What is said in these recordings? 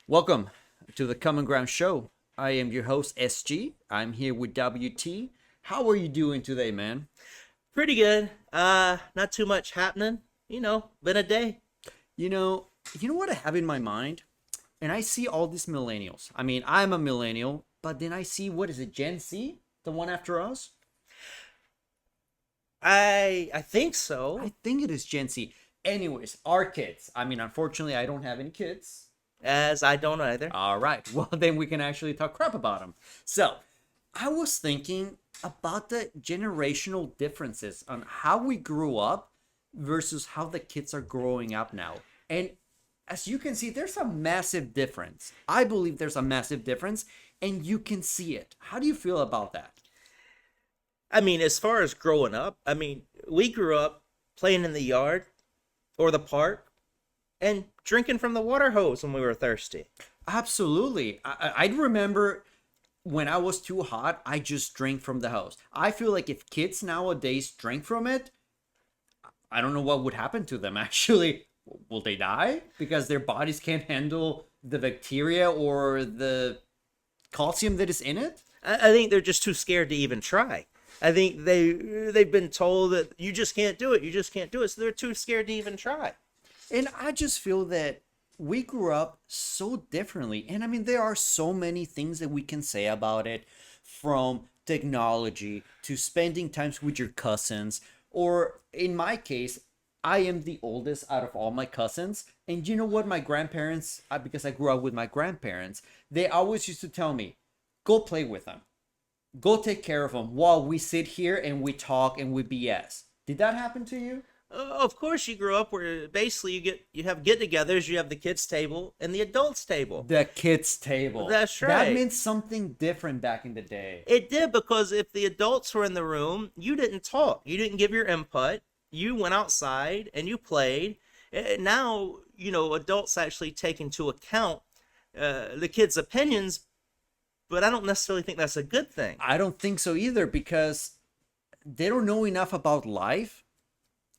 Welcome to the Common Ground Show. I am your host, SG. I'm here with WT. How are you doing today, man? Pretty good. Not too much happening. Been a day. You know, you know what I have in my mind? And I see all these millennials. I mean, I'm a millennial, but then I see, what is it, Gen Z? The one after us? I think I so. think it is Gen Z. Anyways, our kids. I mean, unfortunately, I don't have any kids. As I don't either. All right. Well, then we can actually talk crap about them. So, I was thinking about the generational differences on how we grew up versus how the kids are growing up now. And as you can see, there's a massive difference. I believe there's a massive difference, and you can see it. How do you feel about that? I mean, as far as growing up, we grew up playing in the yard or the park and drinking from the water hose when we were thirsty. Absolutely. I remember when I was too hot, I just drank from the hose. I feel like if kids nowadays drank from it, I don't know what would happen to them actually. Will they die because their bodies can't handle the bacteria or the calcium that is in it? I think they're just too scared to even try. I think they've been told that you just can't do it. You just can't do it. So they're too scared to even try. And I just feel that we grew up so differently. And I mean, there are so many things that we can say about it, from technology to spending times with your cousins. Or in my case, I am the oldest out of all my cousins. And you know what? My grandparents, because I grew up with my grandparents, they always used to tell me, go play with them, go take care of them while we sit here and we talk and we BS. Did that happen to you? Of course, you grew up where basically you have get-togethers. You have the kids' table and the adults' table. The kids' table. That's That right. meant something different back in the day. It did, because if the adults were in the room, you didn't talk. You didn't give your input. You went outside and you played. Now, adults actually take into account the kids' opinions, but I don't necessarily think that's a good thing. I don't think so either, because they don't know enough about life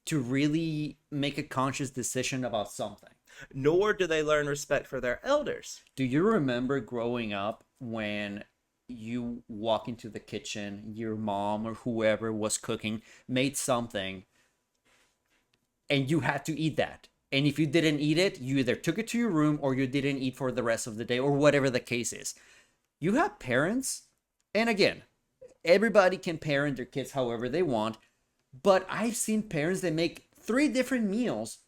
to really make a conscious decision about something. Nor do they learn respect for their elders. Do you remember growing up when you walk into the kitchen, your mom or whoever was cooking made something and you had to eat that? And if you didn't eat it, you either took it to your room or you didn't eat for the rest of the day or whatever the case is. You have parents, and again, everybody can parent their kids however they want, but I've seen parents that make three different meals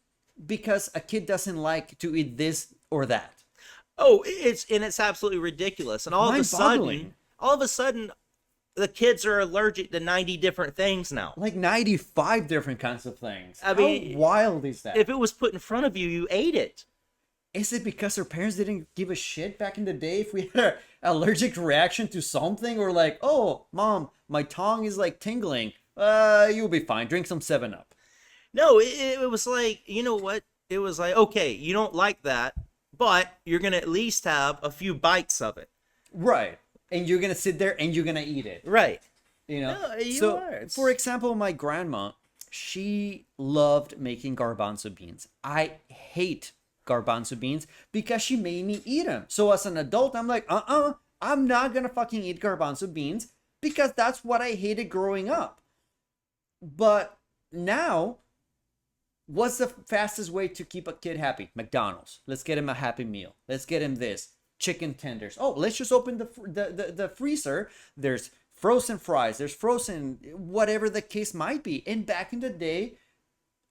because a kid doesn't like to eat this or that. Oh, it's absolutely ridiculous. And Mind-boggling. all of a sudden, the kids are allergic to 90 different things now. Like 95 different kinds of things. I mean, how wild is that? If it was put in front of you, you ate it. Is it because our parents didn't give a shit back in the day if we had an allergic reaction to something? Or like, oh, mom, my tongue is like tingling. You'll be fine. Drink some 7 Up. No, it was like, you know what? It was like, okay, you don't like that, but you're going to at least have a few bites of it. Right. And you're going to sit there and you're going to eat it. Right. You know? No, you So, are. It's- for example, my grandma, she loved making garbanzo beans. I hate garbanzo beans because she made me eat them. So as an adult, I'm like, I'm not going to fucking eat garbanzo beans because that's what I hated growing up. But now, what's the fastest way to keep a kid happy? McDonald's. Let's get him a Happy Meal. Let's get him this. Chicken tenders. Oh, let's just open the freezer. There's frozen fries. There's frozen whatever the case might be. And back in the day,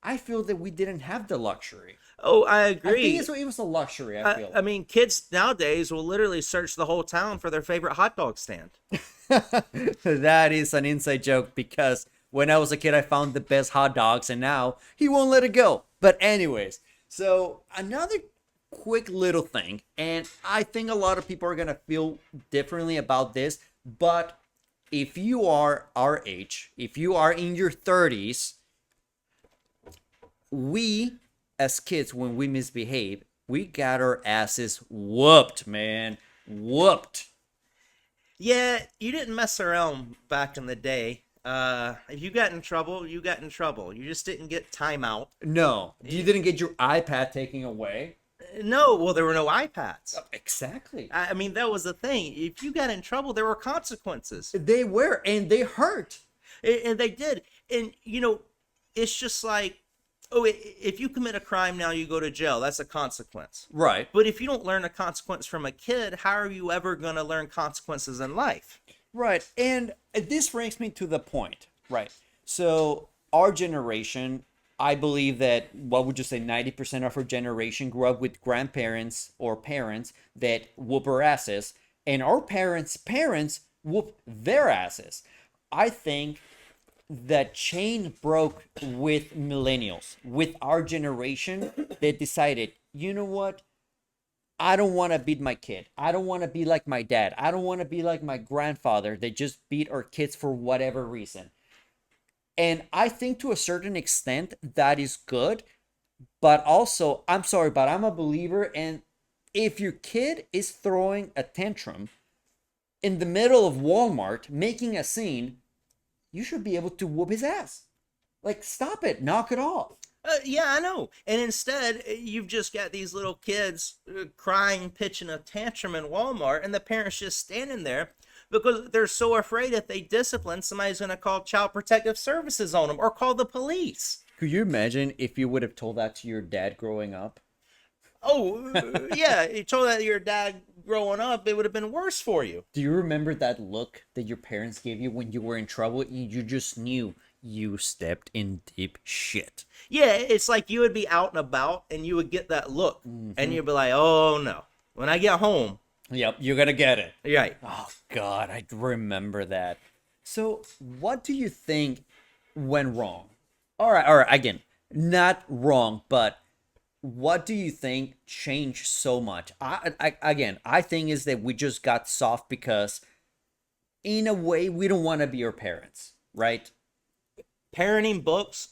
I feel that we didn't have the luxury. Oh, I I agree. think it was a luxury, I feel. I mean, kids nowadays will literally search the whole town for their favorite hot dog stand. That is an inside joke because when I was a kid, I found the best hot dogs and now he won't let it go. But, anyways, so another quick little thing, and I think a lot of people are going to feel differently about this, but if you are our age, if you are in your 30s, we as kids, when we misbehave, we got our asses whooped, man. Whooped. Yeah, you didn't mess around back in the day. If you got in trouble, you got in trouble. You just didn't get timeout. No, you didn't get your iPad taken away. No, well, there were no iPads. Exactly. I mean, that was the thing. If you got in trouble, there were consequences. They were, and they hurt. And they did. And, it's just like, oh, if you commit a crime now, you go to jail. That's a consequence. Right. But if you don't learn a consequence from a kid, how are you ever going to learn consequences in life? Right. And this brings me to the point. Right. So our generation, I believe that, what would you say, 90% of our generation grew up with grandparents or parents that whoop our asses, and our parents whoop their asses. I think the chain broke with millennials, with our generation that decided, you know what? I don't want to beat my kid. I don't want to be like my dad. I don't want to be like my grandfather that just beat our kids for whatever reason. And I think to a certain extent that is good, but also, I'm sorry, but I'm a believer. And if your kid is throwing a tantrum in the middle of Walmart, making a scene, you should be able to whoop his ass. Like, stop it, knock it off. Yeah, I know. And instead, you've just got these little kids crying, pitching a tantrum in Walmart, and the parents just standing there because they're so afraid if they discipline, somebody's going to call Child Protective Services on them or call the police. Could you imagine if you would have told that to your dad growing up? Oh, yeah, you told that to your dad growing up, it would have been worse for you. Do you remember that look that your parents gave you when you were in trouble? You just knew you stepped in deep shit. Yeah, it's like you would be out and about and you would get that look and you'd be like, oh no, when I get home. Yep, you're gonna get it. Right. Oh God, I remember that. So what do you think went wrong? All right, again, not wrong, but what do you think changed so much? I think is that we just got soft because in a way we don't want to be our parents, right? Parenting books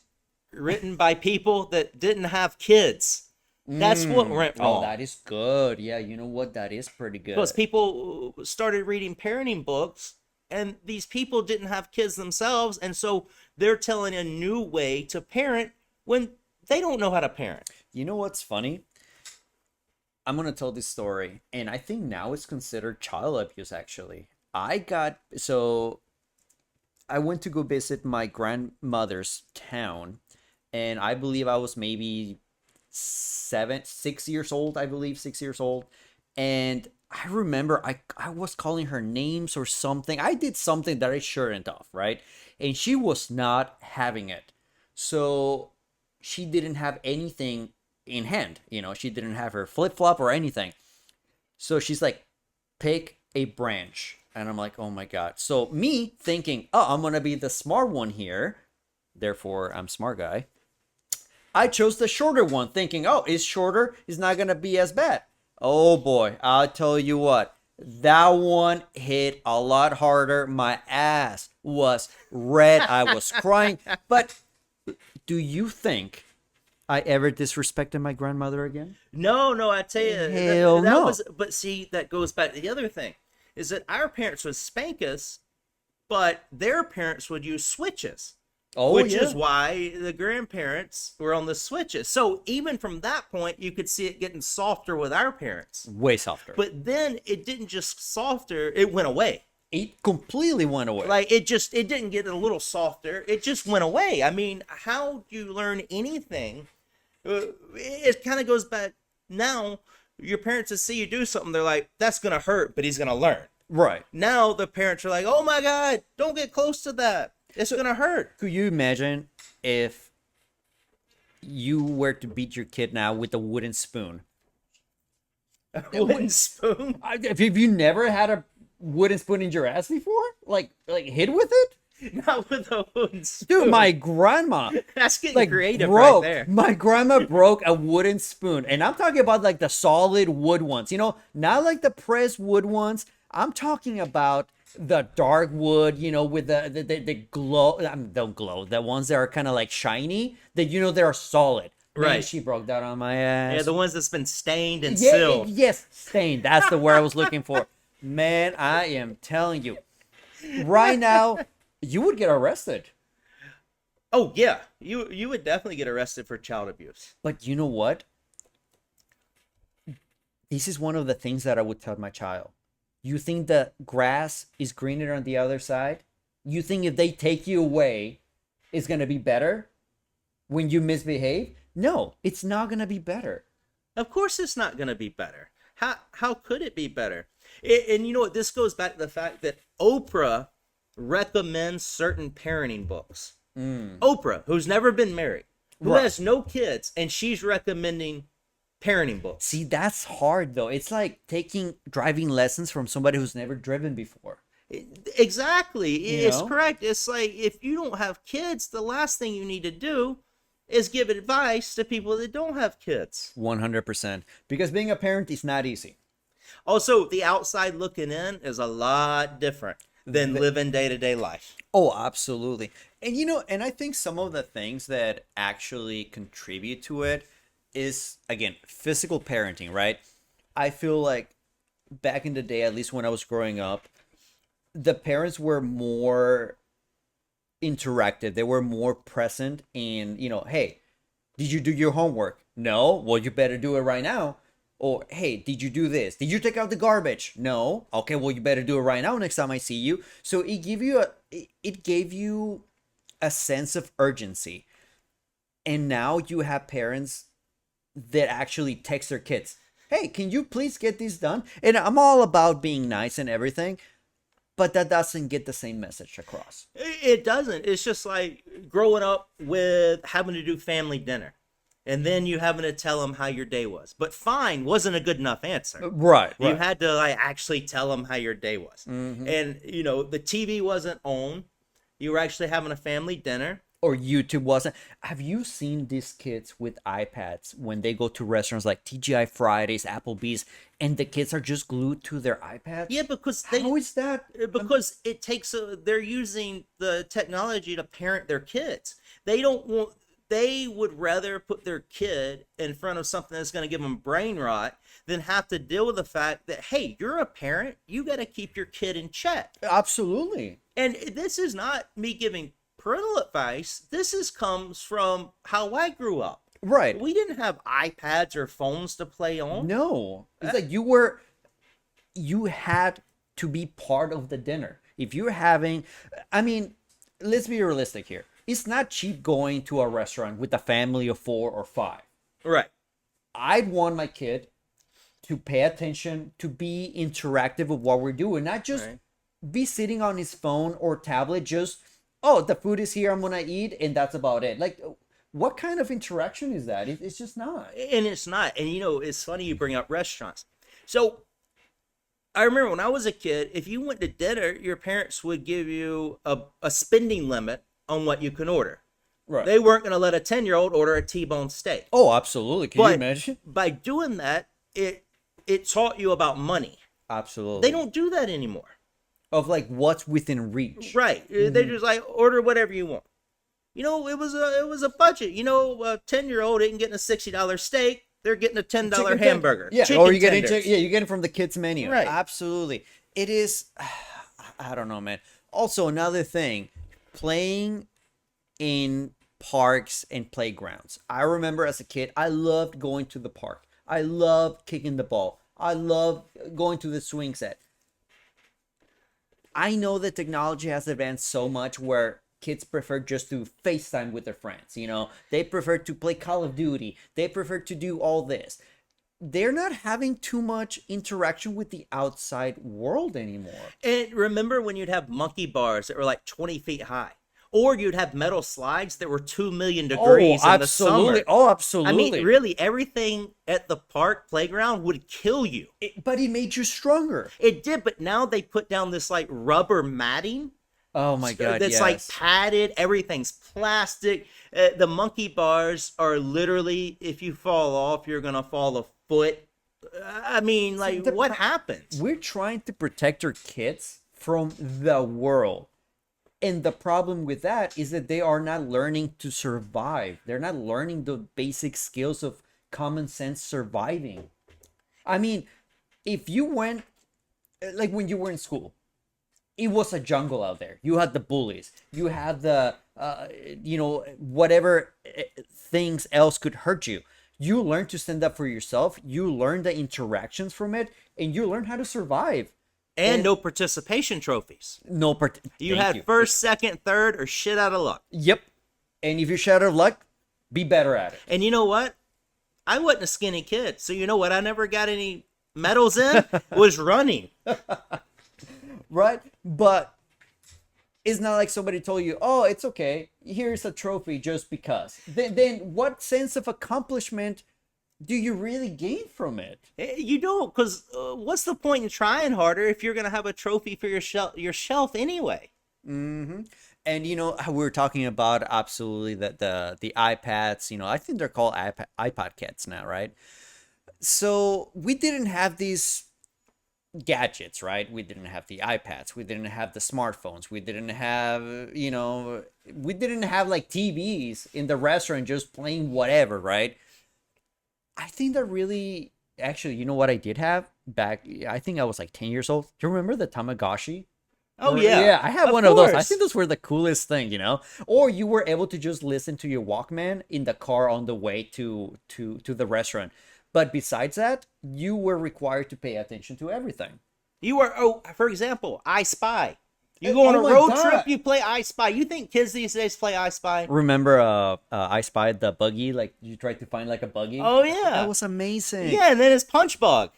written by people that didn't have kids. That's what went wrong. Oh, that is good. Yeah, you know what? That is pretty good. Because people started reading parenting books, and these people didn't have kids themselves, and so they're telling a new way to parent when they don't know how to parent. You know what's funny? I'm gonna tell this story, and I think now it's considered child abuse. Actually, I went to go visit my grandmother's town, and I believe I was maybe 6 years old. I believe 6 years old, and I remember I was calling her names or something. I did something that I shouldn't have, right? And she was not having it, so she didn't have anything in hand. She didn't have her flip flop or anything. So she's like, pick a branch. And I'm like, oh my God. So me thinking, oh, I'm going to be the smart one here. Therefore, I'm smart guy. I chose the shorter one thinking, oh, it's shorter. It's not going to be as bad. Oh boy. I'll tell you what. That one hit a lot harder. My ass was red. I was crying. But do you think I ever disrespected my grandmother again? No, I tell you. Hell no. But see, that goes back to the other thing. Is that our parents would spank us, but their parents would use switches. Which is why the grandparents were on the switches. So even from that point, you could see it getting softer with our parents. Way softer. But then it didn't just softer, it went away. It completely went away. Like it didn't get a little softer. It just went away. I mean, how do you learn anything? It kind of goes back now. Your parents will see you do something, they're like, that's going to hurt, but he's going to learn. Right. Now the parents are like, oh my God, don't get close to that. It's going to hurt. Could you imagine if you were to beat your kid now with a wooden spoon? A wooden spoon? Have you never had a wooden spoon in your ass before? Like hit with it? Not with a wooden spoon. Dude, my grandma. That's getting creative broke, right there. My grandma broke a wooden spoon. And I'm talking about like the solid wood ones. Not like the pressed wood ones. I'm talking about the dark wood, with the glow. Don't glow. The ones that are kind of like shiny. That they're solid. Right. Man, she broke that on my ass. Yeah, the ones that's been stained and sealed. Yes, stained. That's the word I was looking for. Man, I am telling you. Right now, you would get arrested. Oh, yeah. You would definitely get arrested for child abuse. But you know what? this is one of the things that I would tell my child. You think the grass is greener on the other side? You think if they take you away, it's going to be better when you misbehave? No, it's not going to be better. Of course, it's not going to be better. How could it be better? And you know what? This goes back to the fact that Oprah recommends certain parenting books. Oprah, who's never been married, who Right. has no kids, and she's recommending parenting books. See, that's hard though. It's like taking driving lessons from somebody who's never driven before. Exactly. You It's know? correct. It's like if you don't have kids, the last thing you need to do is give advice to people that don't have kids. 100%. Because being a parent is not easy. Also, the outside looking in is a lot different than living day to day life. Oh, absolutely. And and I think some of the things that actually contribute to it is, again, physical parenting, right? I feel like back in the day, at least when I was growing up, the parents were more interactive. They were more present in, hey, did you do your homework? No? Well, you better do it right now. Or, hey, did you do this? Did you take out the garbage? No. Okay, well, you better do it right now next time I see you. So it gave you a sense of urgency. And now you have parents that actually text their kids, hey, can you please get this done? And I'm all about being nice and everything, but that doesn't get the same message across. It doesn't. It's just like growing up with having to do family dinner and then you having to tell them how your day was. But fine wasn't a good enough answer. Right. You had to like actually tell them how your day was. Mm-hmm. And the TV wasn't on. You were actually having a family dinner. Or YouTube wasn't. Have you seen these kids with iPads when they go to restaurants like TGI Fridays, Applebee's, and the kids are just glued to their iPads? Yeah, because How is that? because it takes they're using the technology to parent their kids. They don't want they would rather put their kid in front of something that's going to give them brain rot than have to deal with the fact that, hey, you're a parent, you got to keep your kid in check. Absolutely. And this is not me giving parental advice. Comes from how I grew up. Right. We didn't have iPads or phones to play on. No. It's like you had to be part of the dinner. If you're having, I mean, let's be realistic here. It's not cheap going to a restaurant with a family of 4 or 5. Right. I'd want my kid to pay attention, to be interactive with what we're doing, not just Right. be sitting on his phone or tablet, just, oh, the food is here, I'm gonna eat, and that's about it. Like, what kind of interaction is that? It's just not. And it's not. And it's funny you bring up restaurants. So I remember when I was a kid, if you went to dinner, your parents would give you a spending limit on what you can order. Right. They weren't going to let a 10-year-old order a T-bone steak. Oh, absolutely. Can you But imagine? by doing that, it taught you about money. Absolutely. They don't do that anymore. Of like what's within reach. Right. They're just like, order whatever you want. It was a budget. A 10-year-old isn't getting a $60 steak. They're getting a $10 Chicken hamburger. Yeah, Chicken or you get tenders. you get it from the kids menu. Right. Absolutely. It is I don't know, man. Also, another thing, playing in parks and playgrounds. I remember as a kid, I loved going to the park. I loved kicking the ball. I loved going to the swing set. I know that technology has advanced so much where kids prefer just to FaceTime with their friends. They prefer to play Call of Duty. They prefer to do all this. They're not having too much interaction with the outside world anymore. And remember when you'd have monkey bars that were like 20 feet high? Or you'd have metal slides that were 2 million degrees in the summer. Oh, absolutely. I mean, really, everything at the park playground would kill you. But it made you stronger. It did, but now they put down this like rubber matting. Oh my God, That's yes. like padded. Everything's plastic. The monkey bars are literally, if you fall off, you're gonna fall a foot. I mean, like, what happens? We're trying to protect our kids from the world. And the problem with that is that they are not learning to survive. They're not learning the basic skills of common sense surviving. I mean, if you went, like when you were in school, it was a jungle out there. You had the bullies. You had the, whatever things else could hurt you. You learn to stand up for yourself. You learn the interactions from it, and you learn how to survive. And And no participation trophies. no You thank had you. first, second, third, or shit out of luck. Yep. And if you're short of luck, be better at it. And you know what? I wasn't a skinny kid, so you know what I never got any medals in was running. Right? But it's not like somebody told you, oh, it's okay. Here's a trophy just because. Then what sense of accomplishment do you really gain from it? You don't, because what's the point in trying harder if you're gonna have a trophy for your shelf anyway? Mm-hmm. And how we were talking about absolutely the iPads. I think they're called iPod kids now, right? So we didn't have these gadgets, right? We didn't have the iPads, we didn't have the smartphones, we didn't have, we didn't have like TVs in the restaurant just playing whatever, right? I think that really, actually, you know what I did have back? I think I was like 10 years old. Do you remember the Tamagotchi? Oh Yeah, I had of one of those. I course. think those were the coolest thing. Or you were able to just listen to your Walkman in the car on the way to the restaurant. But besides that, you were required to pay attention to everything. You are, oh, for example, I Spy. You go on Oh a my road God. trip, you play I Spy. You think kids these days play I Spy? Remember, I spied the buggy. Like you tried to find like a buggy. Oh That yeah, was amazing. yeah. And then it's Punch Bug.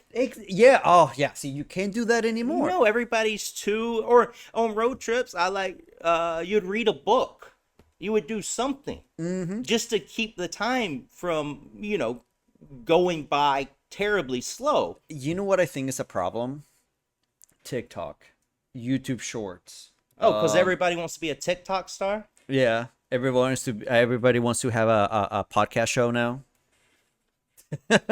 Yeah. Oh yeah. See, you can't do that anymore. No, everybody's too. Or on road trips, I like you'd read a book. You would do something just to keep the time from going by terribly slow. You know what I think is a problem? TikTok, YouTube Shorts. Oh, because everybody wants to be a TikTok star. Yeah, everybody wants to have a podcast show now. Everybody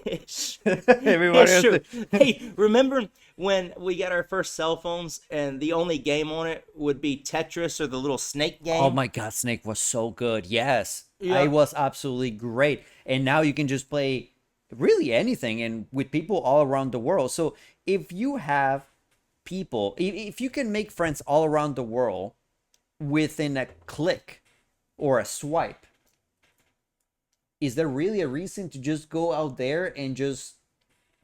It's true. wants to- Hey, remember when we got our first cell phones and the only game on it would be Tetris or the little snake game? Oh my God, Snake was so good. Yes, Yeah. it was absolutely great. And now you can just play really anything and with people all around the world. So if you have people, if you can make friends all around the world within a click or a swipe, is there really a reason to just go out there and just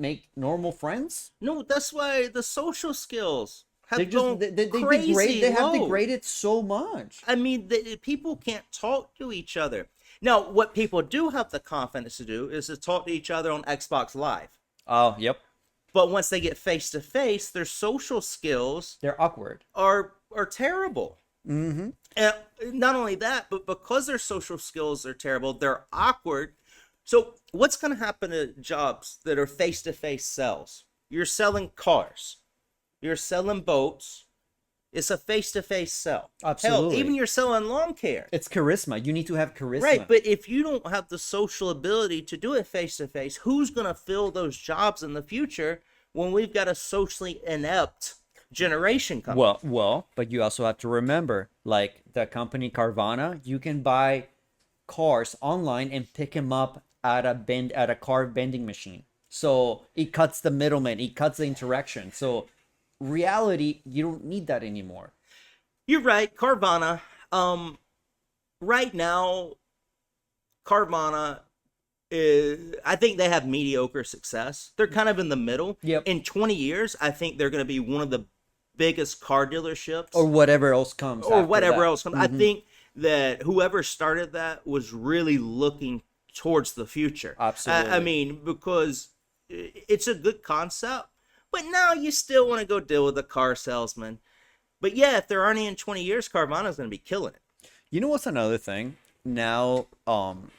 make normal friends? No, that's why the social skills have They gone just they crazy degrade. They have low. degraded so much. I mean, people can't talk to each other. Now, what people do have the confidence to do is to talk to each other on Xbox Live. Oh, yep. But once they get face to face, their social skills They're awkward. are terrible. Mm-hmm. And not only that, but because their social skills are terrible, they're awkward. So what's going to happen to jobs that are face to face sales? You're selling cars, you're selling boats. It's a face to face sell. Absolutely. Hell, even you're selling lawn care. It's charisma. You need to have charisma. Right, but if you don't have the social ability to do it face to face, who's going to fill those jobs in the future when we've got a socially inept generation coming? But you also have to remember, like the company Carvana, you can buy cars online and pick them up at a car vending machine. So it cuts the middleman, it cuts the interaction. So reality, you don't need that anymore. You're right, Carvana. Right now, Carvana I think they have mediocre success. They're kind of in the middle. Yep. In 20 years, I think they're going to be one of the biggest car dealerships. Or whatever else comes. Or after whatever that. else comes. I think that whoever started that was really looking towards the future. Absolutely. I mean, because it's a good concept, but now you still want to go deal with a car salesman. But yeah, if they're already in 20 years, Carvana's going to be killing it. You know what's another thing? Now,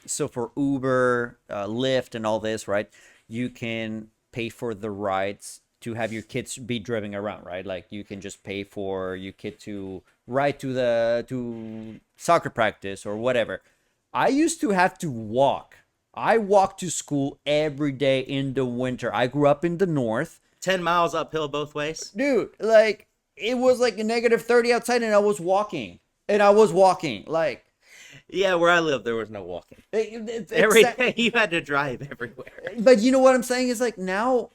so for Uber, Lyft, and all this, right? You can pay for the rides to have your kids be driving around, right? Like you can just pay for your kid to ride to soccer practice or whatever. I used to have to walk. I walked to school every day in the winter. I grew up in the north. 10 miles uphill both ways. Dude, like it was like a -30 outside and I was walking. Like Yeah, where I live, there was no walking. it's Every day you had to drive everywhere. But you know what I'm saying is like now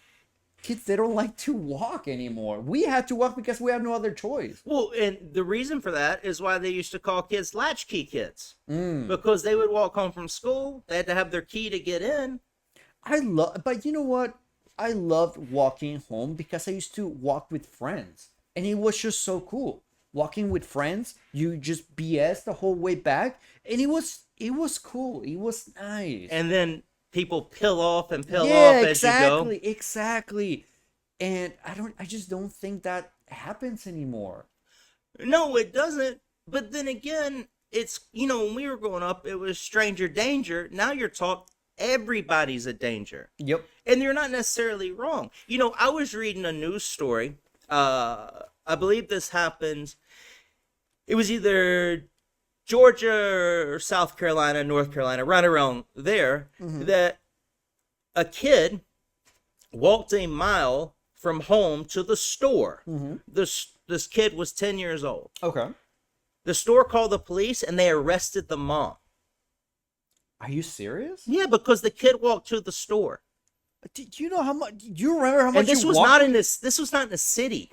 kids, they don't like to walk anymore. We had to walk because we have no other choice. Well, and the reason for that is why they used to call kids latchkey kids, because they would walk home from school. They had to have their key to get in. But you know what? I loved walking home because I used to walk with friends, and it was just so cool. Walking with friends, you just BS the whole way back, and it was cool. It was nice. And then people peel off and peel Yeah, off as you go. exactly. And I just don't think that happens anymore. No, it doesn't. But then again, it's, when we were growing up, it was stranger danger. Now you're taught everybody's a danger. Yep. And you're not necessarily wrong. I was reading a news story. I believe this happened. It was either Georgia or South Carolina, North Carolina, right around there, that a kid walked a mile from home to the store. This kid was 10 years old. Okay. The store called the police and they arrested the mom. Are you serious? Yeah, because the kid walked to the store. Do you know how much? Do you remember how much? And this was not in this. This was not in a city.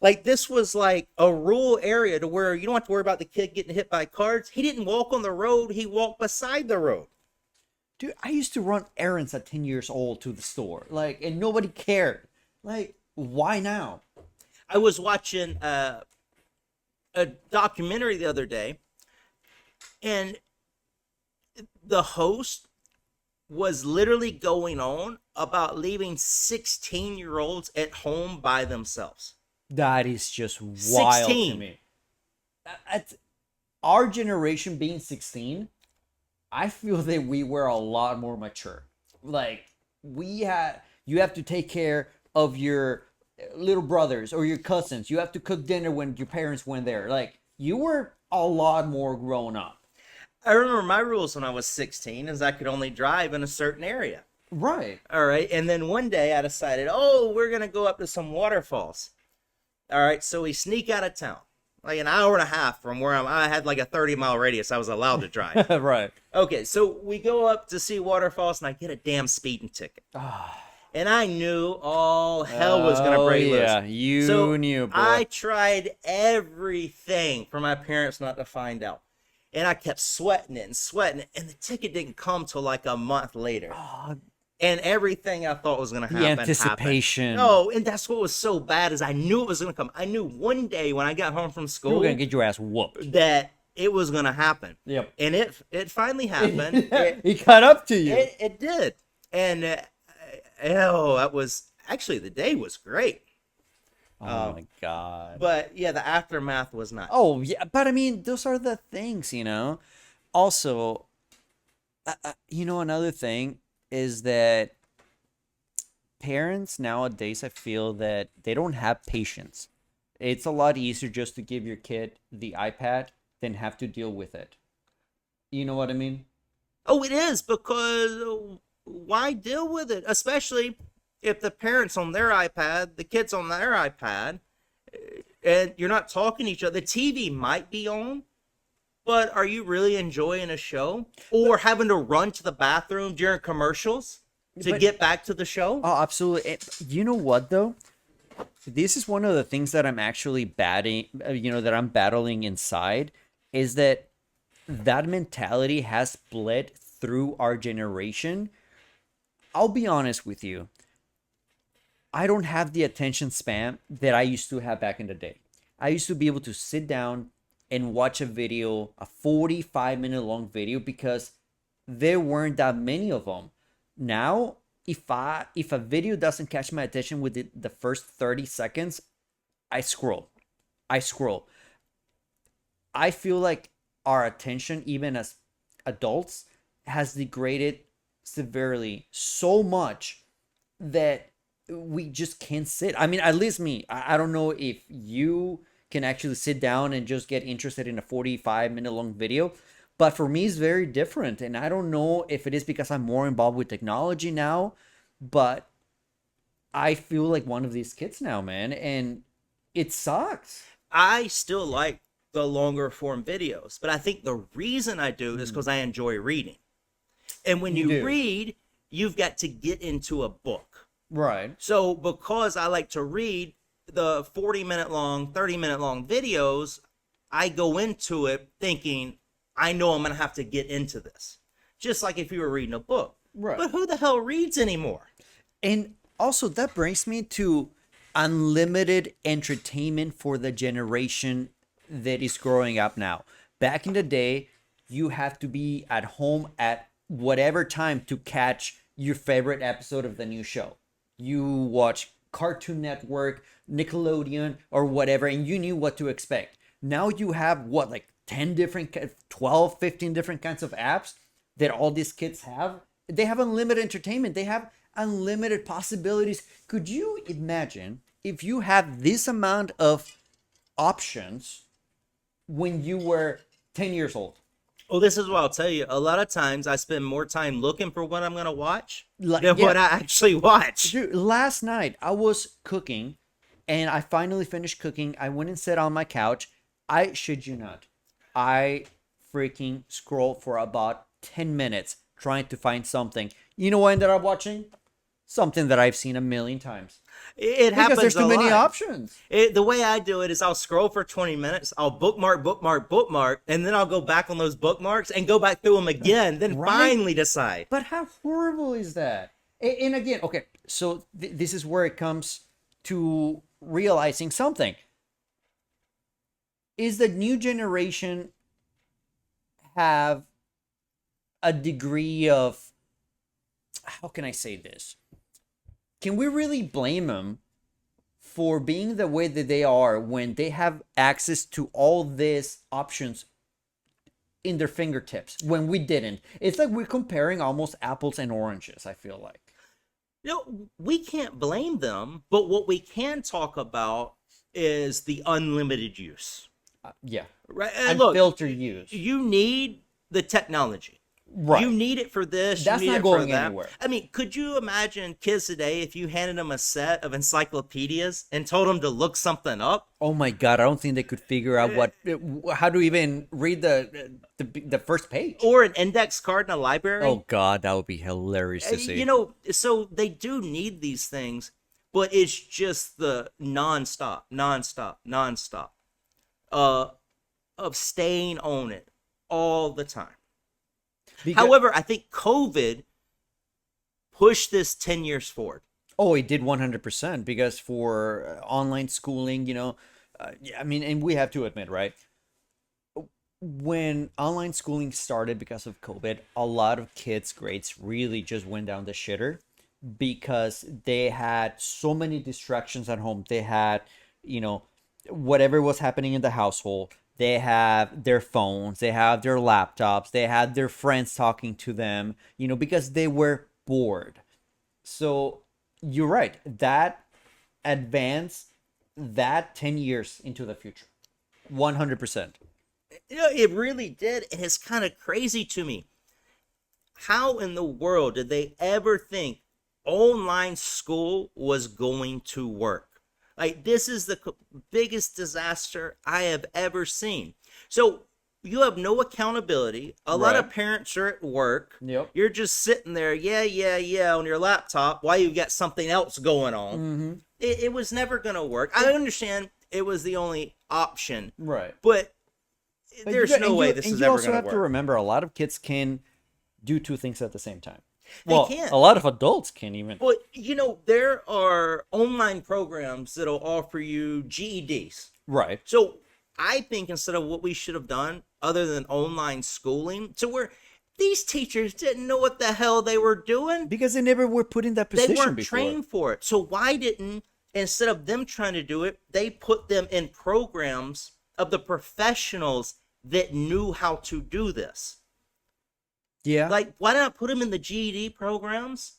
Like, this was like a rural area to where you don't have to worry about the kid getting hit by cars. He didn't walk on the road. He walked beside the road. Dude, I used to run errands at 10 years old to the store, and nobody cared. Why now? I was watching a documentary the other day, and the host was literally going on about leaving 16-year-olds at home by themselves. That is just wild 16. to me. At our generation being 16, I feel that we were a lot more mature. You have to take care of your little brothers or your cousins. You have to cook dinner when your parents weren't there. You were a lot more grown up. I remember my rules when I was 16 is I could only drive in a certain area. Right. All right. And then one day I decided, we're going to go up to some waterfalls. All right. So we sneak out of town, like an hour and a half from where I had like a 30-mile radius I was allowed to drive. Right. Okay. So we go up to see waterfalls and I get a damn speeding ticket. And I knew all hell was going to break loose. Yeah, you knew, boy. I tried everything for my parents not to find out. And I kept sweating it, and the ticket didn't come till like a month later. And everything I thought was going to happen The anticipation. happened. No, and that's what was so bad is I knew it was going to come. I knew one day when I got home from school, You were going to get your ass whooped. that it was going to happen. Yep. And it finally happened. He caught up to you. It did. And that was actually, the day was great. Oh my God. But yeah, the aftermath was not. Oh yeah, but I mean, those are the things, Also, another thing is that parents nowadays, I feel that they don't have patience. It's a lot easier just to give your kid the iPad than have to deal with it. You know what I mean? Oh, it is, because why deal with it? Especially if the parents on their iPad, the kids on their iPad, and you're not talking to each other. The TV might be on, but are you really enjoying a show? Or having to run to the bathroom during commercials to get back to the show? Oh, absolutely. You know what, though? This is one of the things that I'm actually that I'm battling inside, is that mentality has bled through our generation. I'll be honest with you. I don't have the attention span that I used to have back in the day. I used to be able to sit down and watch a 45-minute long video, because there weren't that many of them. Now, if a video doesn't catch my attention within the first 30 seconds, I scroll. I feel like our attention, even as adults, has degraded severely, so much that we just can't sit. I mean, at least me. I don't know if you can actually sit down and just get interested in a 45-minute long video, but for me, it's very different. And I don't know if it is because I'm more involved with technology now, but I feel like one of these kids now, man, and it sucks. I still like the longer form videos, but I think the reason I do is because I enjoy reading. And when you read, you've got to get into a book. Right. So because I like to read the 40-minute long, 30-minute long videos, I go into it thinking I know I'm going to have to get into this. Just like if you were reading a book. Right. But who the hell reads anymore? And also, that brings me to unlimited entertainment for the generation that is growing up now. Back in the day, you have to be at home at whatever time to catch your favorite episode of the new show. You watch Cartoon Network, Nickelodeon, or whatever, and you knew what to expect. Now you have what, like 10 different, 12, 15 different kinds of apps that all these kids have. They have unlimited entertainment. They have unlimited possibilities. Could you imagine if you have this amount of options when you were 10 years old? Well, this is what I'll tell you. A lot of times I spend more time looking for what I'm going to watch Like, than yeah. what I actually watch. Dude, last night I was cooking and I finally finished cooking. I went and sat on my couch. I shit you not. I freaking scrolled for about 10 minutes trying to find something. You know what I ended up watching? Something that I've seen a million times. It Because happens there's too a many lot. options. The way I do it is I'll scroll for 20 minutes, I'll bookmark, and then I'll go back on those bookmarks and go back through them again, then Right. finally decide. But how horrible is that? And again, okay, so this is where it comes to realizing something. Is the new generation have a degree of, how can I say this? Can we really blame them for being the way that they are when they have access to all these options in their fingertips when we didn't? It's like we're comparing almost apples and oranges, I feel like. We can't blame them, but what we can talk about is the unlimited use. Yeah. Right? And look, Unfiltered use. you need the technology. Right. You need it for this. That's you need not it for going that. anywhere. I mean, could you imagine kids today if you handed them a set of encyclopedias and told them to look something up? Oh my God, I don't think they could figure out how to even read the first page. Or an index card in a library? Oh God, that would be hilarious to see. You know, so they do need these things, but it's just the nonstop of staying on it all the time. However, I think COVID pushed this 10 years forward. Oh, it did 100% because for online schooling, I mean, and we have to admit, right? When online schooling started because of COVID, a lot of kids' grades really just went down the shitter because they had so many distractions at home. They had, whatever was happening in the household. They have their phones, they have their laptops, they had their friends talking to them, because they were bored. So you're right. That advanced that 10 years into the future. 100%. It really did. And it's kind of crazy to me. How in the world did they ever think online school was going to work? Like, this is the biggest disaster I have ever seen. So you have no accountability. A lot of parents are at work. Yep. You're just sitting there, yeah, on your laptop while you've got something else going on. Mm-hmm. It was never going to work. I understand it was the only option. Right. But there's no way this is ever going to work. You also have to remember, a lot of kids can do two things at the same time. They Well, can't. a lot of adults can't even. Well, there are online programs that'll offer you GEDs. Right. So I think instead of what we should have done, other than online schooling, to where these teachers didn't know what the hell they were doing. Because they never were put in that They position weren't before. trained for it. So why didn't, instead of them trying to do it, they put them in programs of the professionals that knew how to do this? Yeah. Like, why not put them in the GED programs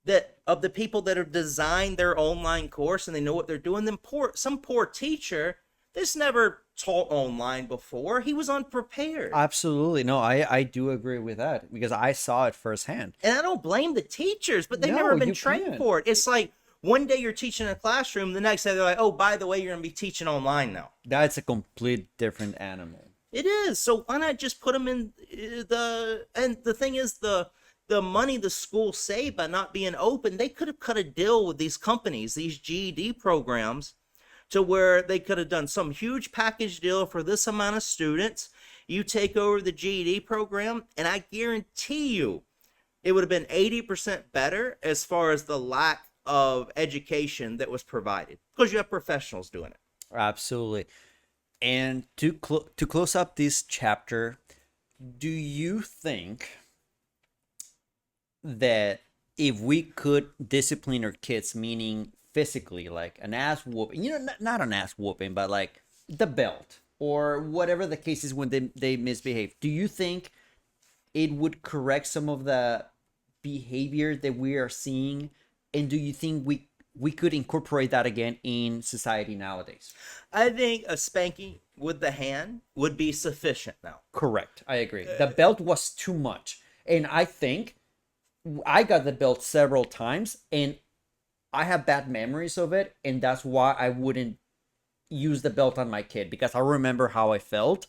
that of the people that have designed their online course and they know what they're doing? Then some poor teacher that's never taught online before, he was unprepared. Absolutely. No, I do agree with that because I saw it firsthand. And I don't blame the teachers, but they've No, never been you trained can't. for it. It's like one day you're teaching in a classroom, the next day they're like, oh, by the way, you're going to be teaching online now. That's a complete different animal. It is. So why not just put them in and the thing is, the the money the school saved by not being open, they could have cut a deal with these companies, these GED programs, to where they could have done some huge package deal for this amount of students. You take over the GED program, and I guarantee you it would have been 80% better as far as the lack of education that was provided, because you have professionals doing it. Absolutely. And to close up this chapter, do you think that if we could discipline our kids, meaning physically, like an ass whooping, not an ass whooping, but like the belt or whatever the case is when they misbehave, do you think it would correct some of the behavior that we are seeing? And do you think we could incorporate that again in society nowadays? I think a spanking with the hand would be sufficient now. Correct. I agree. The belt was too much. And I think I got the belt several times and I have bad memories of it. And that's why I wouldn't use the belt on my kid, because I remember how I felt,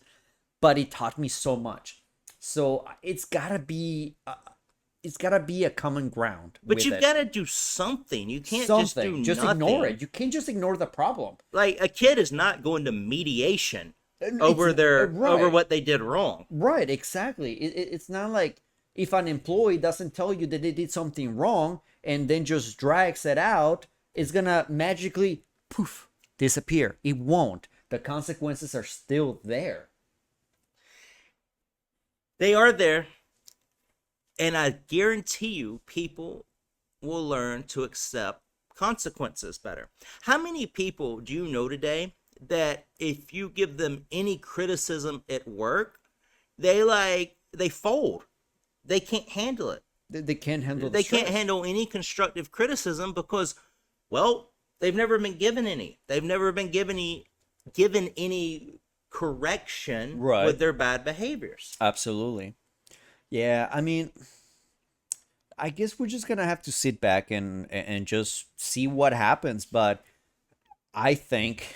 but it taught me so much. So it's gotta be a common ground. But you've got to do something. You can't just do nothing. Ignore it. You can't just ignore the problem. Like, a kid is not going to mediation over what they did wrong. Right, exactly. It's not like if an employee doesn't tell you that they did something wrong and then just drags it out, it's gonna magically poof disappear. It won't. The consequences are still there. They are there. And I guarantee you, people will learn to accept consequences better. How many people do you know today that if you give them any criticism at work, they fold? They can't handle it. They can't handle They can't handle any constructive criticism because, well, they've never been given any. They've never been given any correction with their bad behaviors. Absolutely. Yeah, I mean, I guess we're just gonna have to sit back and just see what happens. But I think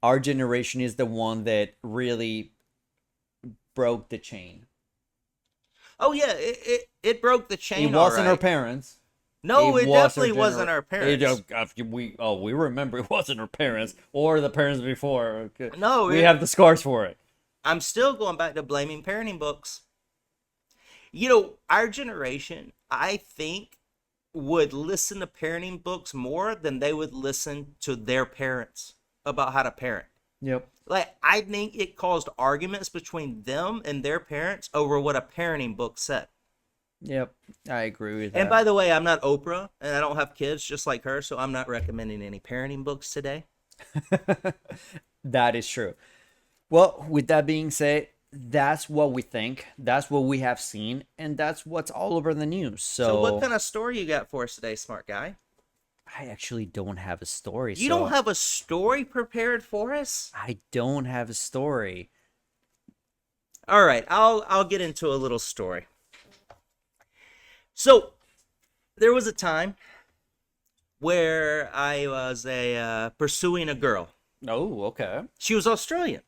our generation is the one that really broke the chain. Oh yeah, it broke the chain. It wasn't our parents. No, it definitely wasn't our parents. We remember it wasn't our parents or the parents before. No, we have the scars for it. I'm still going back to blaming parenting books. Our generation, I think, would listen to parenting books more than they would listen to their parents about how to parent. Yep. Like, I think it caused arguments between them and their parents over what a parenting book said. Yep, I agree with that. And by the way, I'm not Oprah, and I don't have kids just like her, so I'm not recommending any parenting books today. That is true. Well, with that being said, that's what we think, that's what we have seen, and that's what's all over the news. So what kind of story you got for us today, smart guy? I actually don't have a story. You don't have a story prepared for us? I don't have a story. All right, I'll get into a little story. So there was a time where I was pursuing a girl. Oh, okay. She was Australian.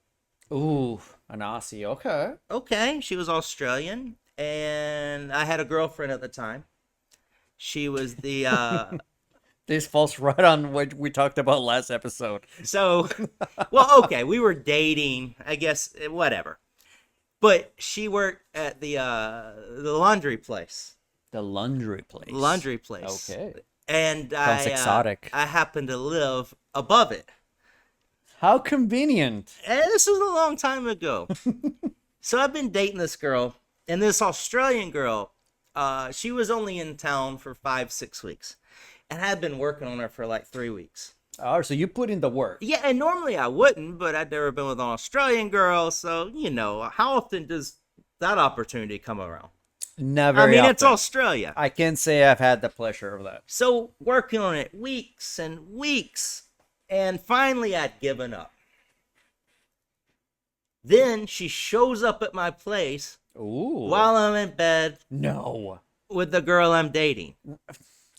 Ooh, an Aussie. Okay. Okay, she was Australian, and I had a girlfriend at the time. She was the This falls right on what we talked about last episode. So, well, okay, we were dating, I guess, whatever. But she worked at the laundry place. The laundry place. Laundry place. Okay. And Sounds exotic. I happened to live above it. How convenient. And this was a long time ago. So I've been dating this girl, and this Australian girl, she was only in town for 5-6 weeks. And I had been working on her for like 3 weeks. Oh, so you put in the work. Yeah, and normally I wouldn't, but I'd never been with an Australian girl, so, how often does that opportunity come around? Never. It's Australia. I can't say I've had the pleasure of that. So, working on it weeks and weeks, and finally I'd given up. Then she shows up at my place. Ooh. While I'm in bed. No. With the girl I'm dating.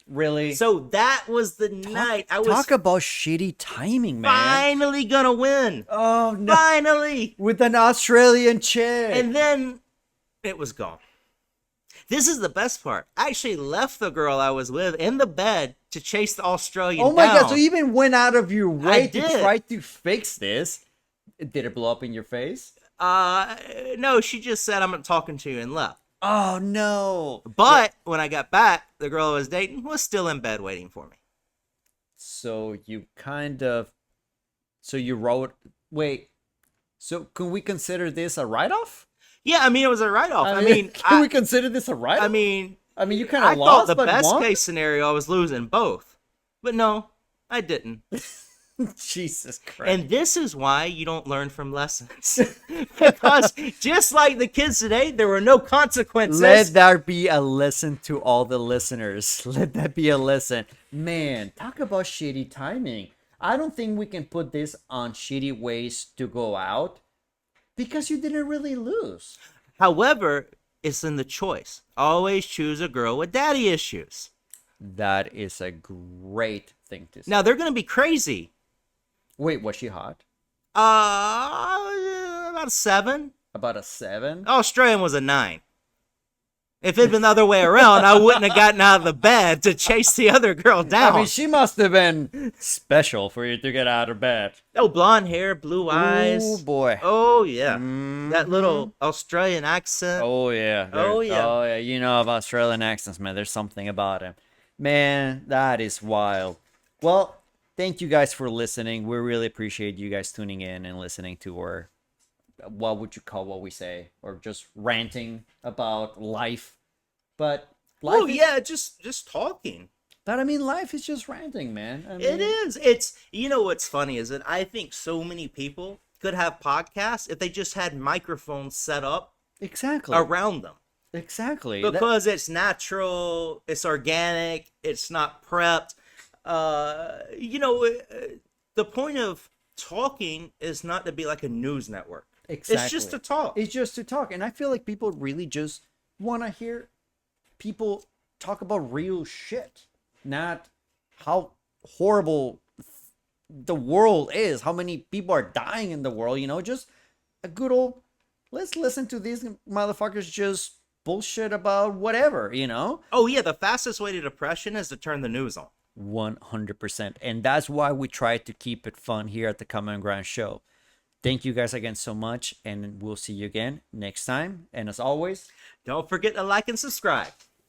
Really? So that was the night I was talk about shitty timing, man. Finally gonna win. Oh no. Finally. With an Australian chick. And then it was gone. This is the best part. I actually left the girl I was with in the bed to chase the Australian Oh my down. God, so you even went out of your way to did. try to fix this. Did it blow up in your face? No, she just said, I'm not talking to you, and left. Oh no. But when I got back, the girl I was dating was still in bed waiting for me. So you kind of, so you wrote, wait, so can we consider this a write-off? Yeah, I mean, it was a write-off. I mean, can we consider this a write-off? I mean, you kind I of thought lost, the but best won? case scenario I was losing both. But no, I didn't. Jesus Christ. And this is why you don't learn from lessons. Because just like the kids today, there were no consequences. Let that be a lesson to all the listeners. Let that be a lesson. Man, talk about shitty timing. I don't think we can put this on shitty ways to go out because you didn't really lose. However, it's in the choice. Always choose a girl with daddy issues. That is a great thing to say. Now, they're going to be crazy. Wait, was she hot? About a 7. About a 7? Australian was a 9. If it'd been the other way around, I wouldn't have gotten out of the bed to chase the other girl down. I mean, she must have been special for you to get out of bed. Oh, blonde hair, blue eyes. Oh, boy. Oh, yeah. Mhm. That little Australian accent. Oh, yeah. Oh, yeah. Oh, yeah. You know of Australian accents, man. There's something about him. Man, that is wild. Well, thank you guys for listening. We really appreciate you guys tuning in and listening to our, what would you call what we say, or just ranting about life. But life Yeah, just talking. But I mean, life is just ranting, man. I mean, It is. It's, you know what's funny is that I think so many people could have podcasts if they just had microphones set up exactly around them. Exactly. Because it's natural, it's organic, it's not prepped. The point of talking is not to be like a news network. Exactly. It's just to talk. It's just to talk. And I feel like people really just want to hear people talk about real shit, not how horrible the world is, how many people are dying in the world, just a good old, let's listen to these motherfuckers just bullshit about whatever. Oh, yeah, the fastest way to depression is to turn the news on. 100%. And that's why we try to keep it fun here at the Common Ground Show. Thank you guys again so much, and we'll see you again next time. And as always, don't forget to like and subscribe.